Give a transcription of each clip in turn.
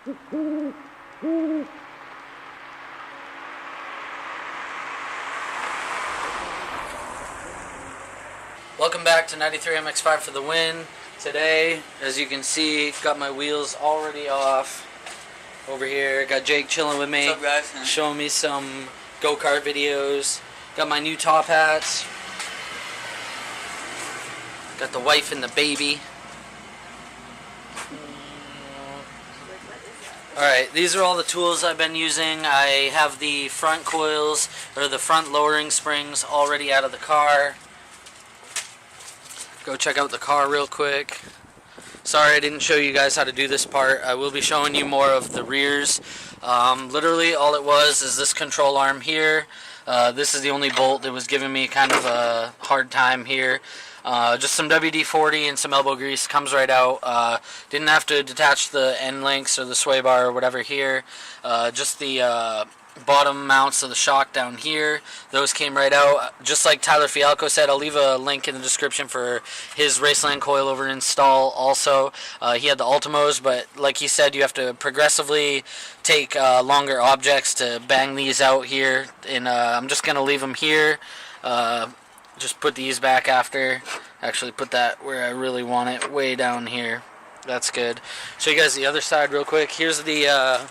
Welcome back to 93 MX5 for the win. Today, as you can see, got my wheels already off. Over here, got Jake chilling with me. What's up, guys? Showing me some go-kart videos. Got my new top hats. Got the wife and the baby. Alright, these are all the tools I've been using. I have the front coils, or the front lowering springs, already out of the car. Go check out the car real quick. Sorry I didn't show you guys how to do this part. I will be showing you more of the rears. Literally all it was is this control arm here. This is the only bolt that was giving me kind of a hard time here. Just some WD-40 and some elbow grease, comes right out. Didn't have to detach the end links or the sway bar or whatever here. Just the bottom mounts of the shock down here, those came right out. Just like Tyler Fialco said, I'll leave a link in the description for his RACELAND coilover install also. He had the Ultimos, but like he said, you have to progressively take longer objects to bang these out here, and I'm just going to leave them here. Just put these back after. Actually put that where I really want it, way down here. That's good. Show you guys the other side real quick. Here's the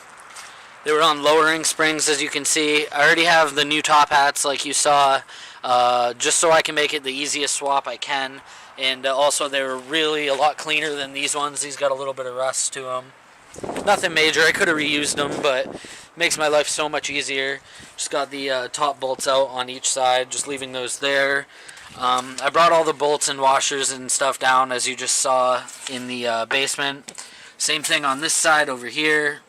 they were on lowering springs, as you can see. I already have the new top hats like you saw, just so I can make it the easiest swap I can. And also they were really a lot cleaner than these ones. These got a little bit of rust to them. Nothing major. I could have reused them, but it makes my life so much easier. Just got the top bolts out on each side, just leaving those there. I brought all the bolts and washers and stuff down, as you just saw in the basement. Same thing on this side over here.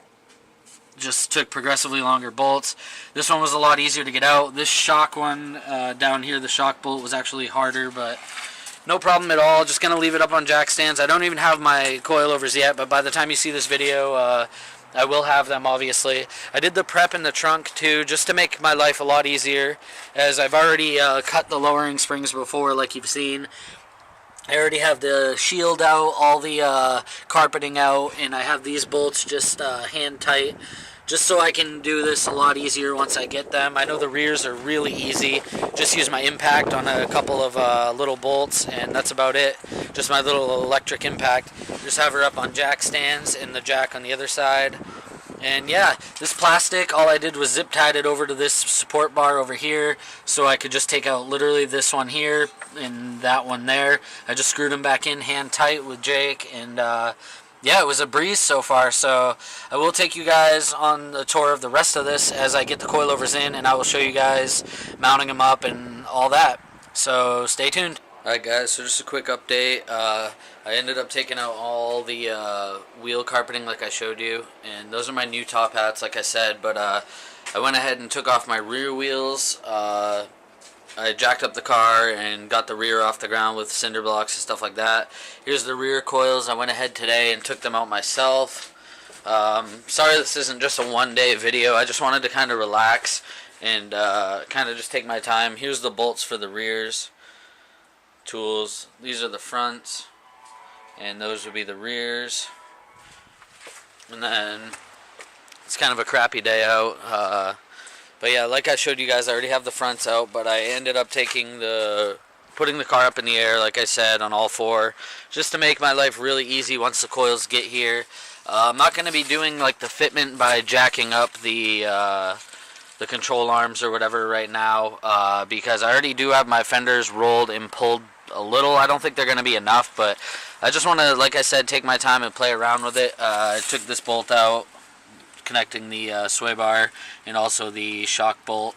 Just took progressively longer bolts. This one was a lot easier to get out. This shock one down here, the shock bolt, was actually harder, but no problem at all. Just going to leave it up on jack stands. I don't even have my coilovers yet, but by the time you see this video, I will have them, obviously. I did the prep in the trunk too, just to make my life a lot easier, as I've already cut the lowering springs before, like you've seen. I already have the shield out, all the carpeting out, and I have these bolts just hand tight, just so I can do this a lot easier once I get them. I know the rears are really easy. Just use my impact on a couple of little bolts, and that's about it. Just my little electric impact. Just have her up on jack stands and the jack on the other side. And yeah, this plastic, all I did was zip tied it over to this support bar over here, so I could just take out literally this one here and that one there. I just screwed them back in hand tight with Jake, and yeah, it was a breeze so far. So I will take you guys on the tour of the rest of this as I get the coilovers in, and I will show you guys mounting them up and all that. So stay tuned. Alright guys, so just a quick update. I ended up taking out all the wheel carpeting like I showed you, and those are my new top hats like I said, but I went ahead and took off my rear wheels. I jacked up the car and got the rear off the ground with cinder blocks and stuff like that. Here's the rear coils. I went ahead today and took them out myself. Sorry this isn't just a one-day video. I just wanted to kind of relax and kind of just take my time. Here's the bolts for the rears. Tools. These are the fronts, and those would be the rears. And then it's kind of a crappy day out, but yeah, like I showed you guys, I already have the fronts out, but I ended up putting the car up in the air, like I said, on all four, just to make my life really easy once the coils get here. I'm not going to be doing like the fitment by jacking up the control arms or whatever right now, because I already do have my fenders rolled and pulled a little. I don't think they're going to be enough, but I just want to, like I said, take my time and play around with it. I took this bolt out, connecting the sway bar and also the shock bolt.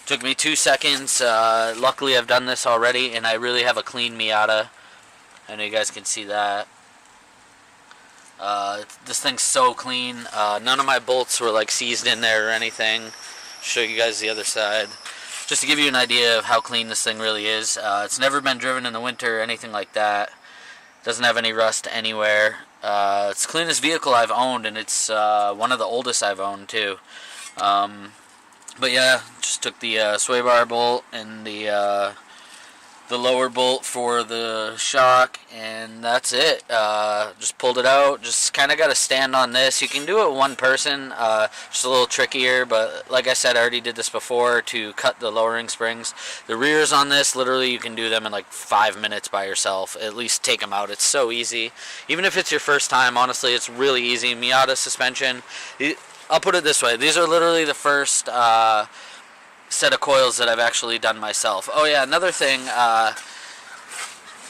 Took me 2 seconds. Luckily I've done this already, and I really have a clean Miata. I know you guys can see that. This thing's so clean. None of my bolts were like seized in there or anything. Show you guys the other side, just to give you an idea of how clean this thing really is. It's never been driven in the winter or anything like that. Doesn't have any rust anywhere. It's the cleanest vehicle I've owned, and it's one of the oldest I've owned too. But yeah, just took the sway bar bolt and the the lower bolt for the shock, and that's it. Just pulled it out. Just kind of got to stand on this. You can do it one person, just a little trickier, but like I said, I already did this before to cut the lowering springs. The rears on this, literally you can do them in like 5 minutes by yourself. At least take them out. It's so easy. Even if it's your first time, honestly, it's really easy. Miata suspension. I'll put it this way. These are literally the first set of coils that I've actually done myself. Oh yeah, another thing,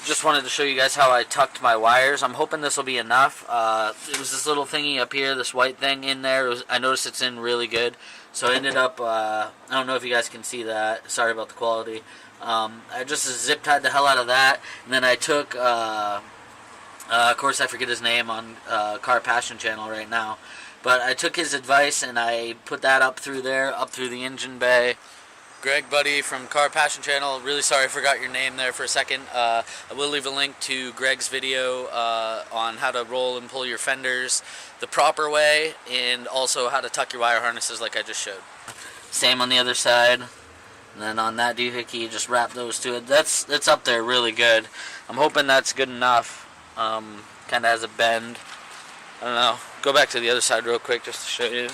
just wanted to show you guys how I tucked my wires. I'm hoping this will be enough. It was this little thingy up here, this white thing in there. I noticed it's in really good. So I ended up, I don't know if you guys can see that. Sorry about the quality. I just zip tied the hell out of that. And then I took, of course I forget his name on Car Passion channel right now. But I took his advice and I put that up through there, up through the engine bay. Greg, buddy, from Car Passion channel, really sorry I forgot your name there for a second. I will leave a link to Greg's video on how to roll and pull your fenders the proper way, and also how to tuck your wire harnesses like I just showed. Same on the other side. And then on that doohickey, just wrap those to it. That's up there really good. I'm hoping that's good enough. Kind of has a bend. I don't know. Go back to the other side real quick just to show you.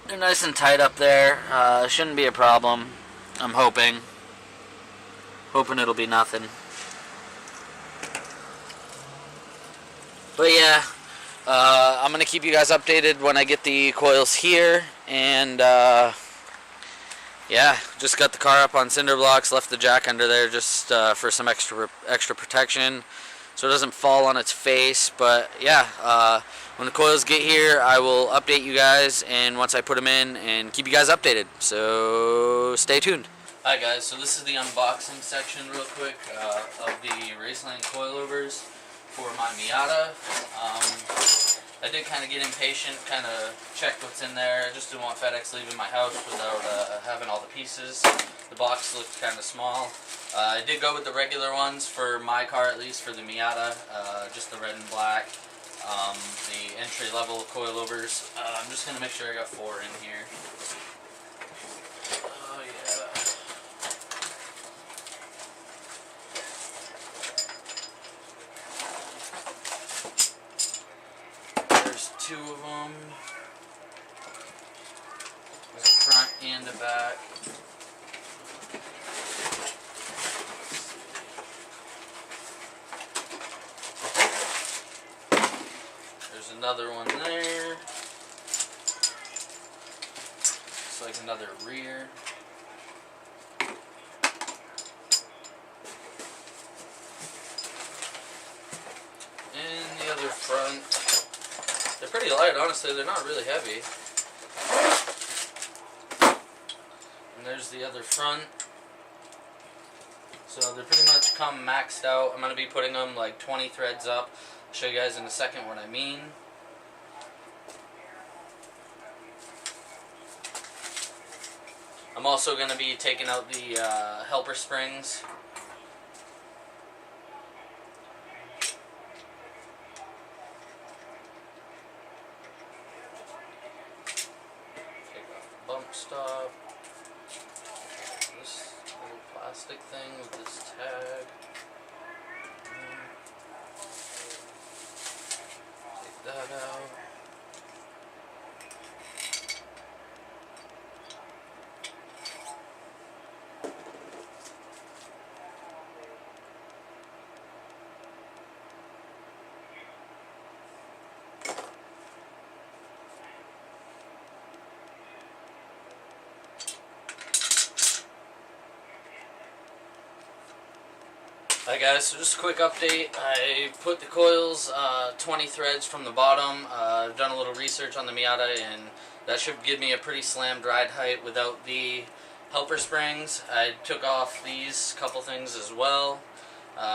They're nice and tight up there. Shouldn't be a problem. I'm hoping. Hoping it'll be nothing. But yeah, I'm going to keep you guys updated when I get the coils here. And yeah, just got the car up on cinder blocks. Left the jack under there just for some extra protection, so it doesn't fall on its face. But yeah, when the coils get here, I will update you guys, and once I put them in, and keep you guys updated. So stay tuned. Hi guys, so this is the unboxing section real quick of the RACELAND coilovers for my Miata. I did kind of get impatient, kind of checked what's in there. I just didn't want FedEx leaving my house without having all the pieces. The box looked kind of small. I did go with the regular ones for my car, at least for the Miata, just the red and black, the entry-level coilovers. I'm just going to make sure I got 4 in here. Oh yeah. There's 2 of them. There's a front and a back. There's another one there. Looks like another rear. And the other front. They're pretty light, honestly. They're not really heavy. And there's the other front. So they pretty much come maxed out. I'm going to be putting them like 20 threads up. I'll show you guys in a second what I mean. I'm also going to be taking out the helper springs. Take off the bump stop. This little plastic thing with this tag. Take that out. Hi guys, so just a quick update. I put the coils 20 threads from the bottom. I've done a little research on the Miata, and that should give me a pretty slammed ride height without the helper springs. I took off these couple things as well.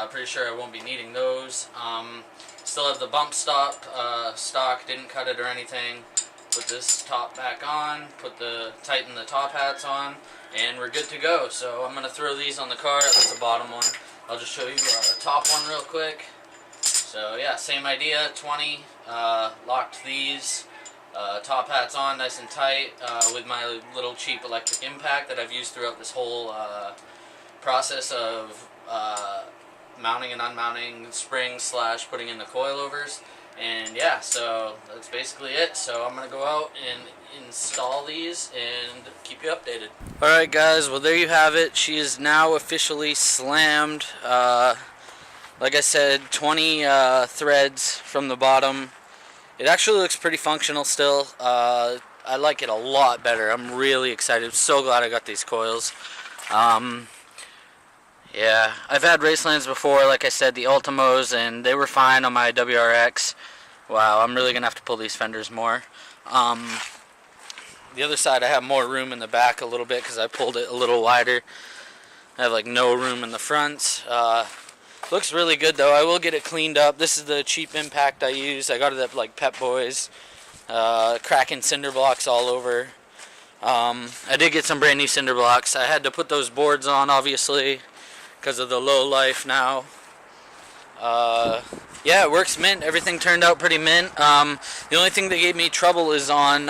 Pretty sure I won't be needing those. Still have the bump stop stock, didn't cut it or anything. Put this top back on, tighten the top hats on, and we're good to go. So I'm going to throw these on the car. That's the bottom one. I'll just show you the top one real quick. So yeah, same idea, 20, locked these, top hats on nice and tight with my little cheap electric impact that I've used throughout this whole process of mounting and unmounting springs slash putting in the coilovers. And yeah, so that's basically it. So I'm going to go out and install these and keep you updated. Alright guys, well there you have it. She is now officially slammed. Like I said, 20 threads from the bottom. It actually looks pretty functional still. I like it a lot better. I'm really excited. So glad I got these coils. Yeah, I've had Racelands before, like I said, the Ultimos, and they were fine on my WRX. Wow, I'm really going to have to pull these fenders more. The other side, I have more room in the back a little bit because I pulled it a little wider. I have like no room in the front. Looks really good though. I will get it cleaned up. This is the cheap impact I use. I got it at like Pep Boys. Cracking cinder blocks all over. I did get some brand new cinder blocks. I had to put those boards on obviously because of the low life now. Yeah, it works mint. Everything turned out pretty mint. The only thing that gave me trouble is on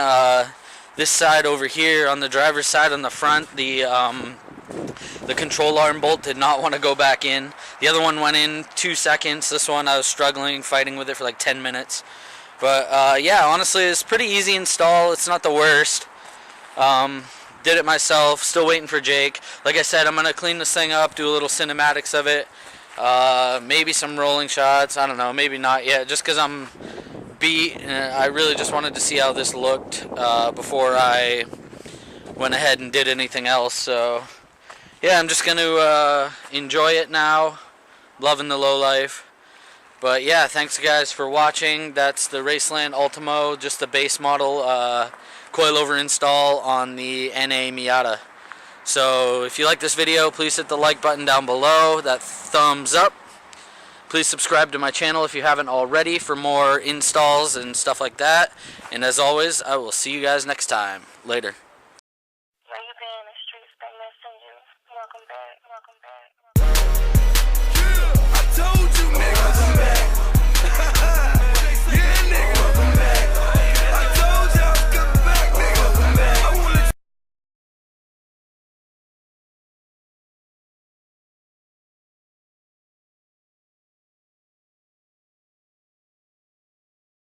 this side over here, on the driver's side on the front. The control arm bolt did not want to go back in. The other one went in 2 seconds. This one I was struggling, fighting with it for like 10 minutes. But yeah, honestly, it's pretty easy install. It's not the worst. Did it myself. Still waiting for Jake. Like I said, I'm going to clean this thing up, do a little cinematics of it. Maybe some rolling shots. I don't know. Maybe not yet. Just because I'm beat. I really just wanted to see how this looked before I went ahead and did anything else. So yeah, I'm just going to enjoy it now. Loving the low life. But yeah, thanks guys for watching. That's the Raceland Ultimo, just the base model coilover install on the NA Miata. So if you like this video, please hit the like button down below, that thumbs up. Please subscribe to my channel if you haven't already for more installs and stuff like that. And as always, I will see you guys next time. Later.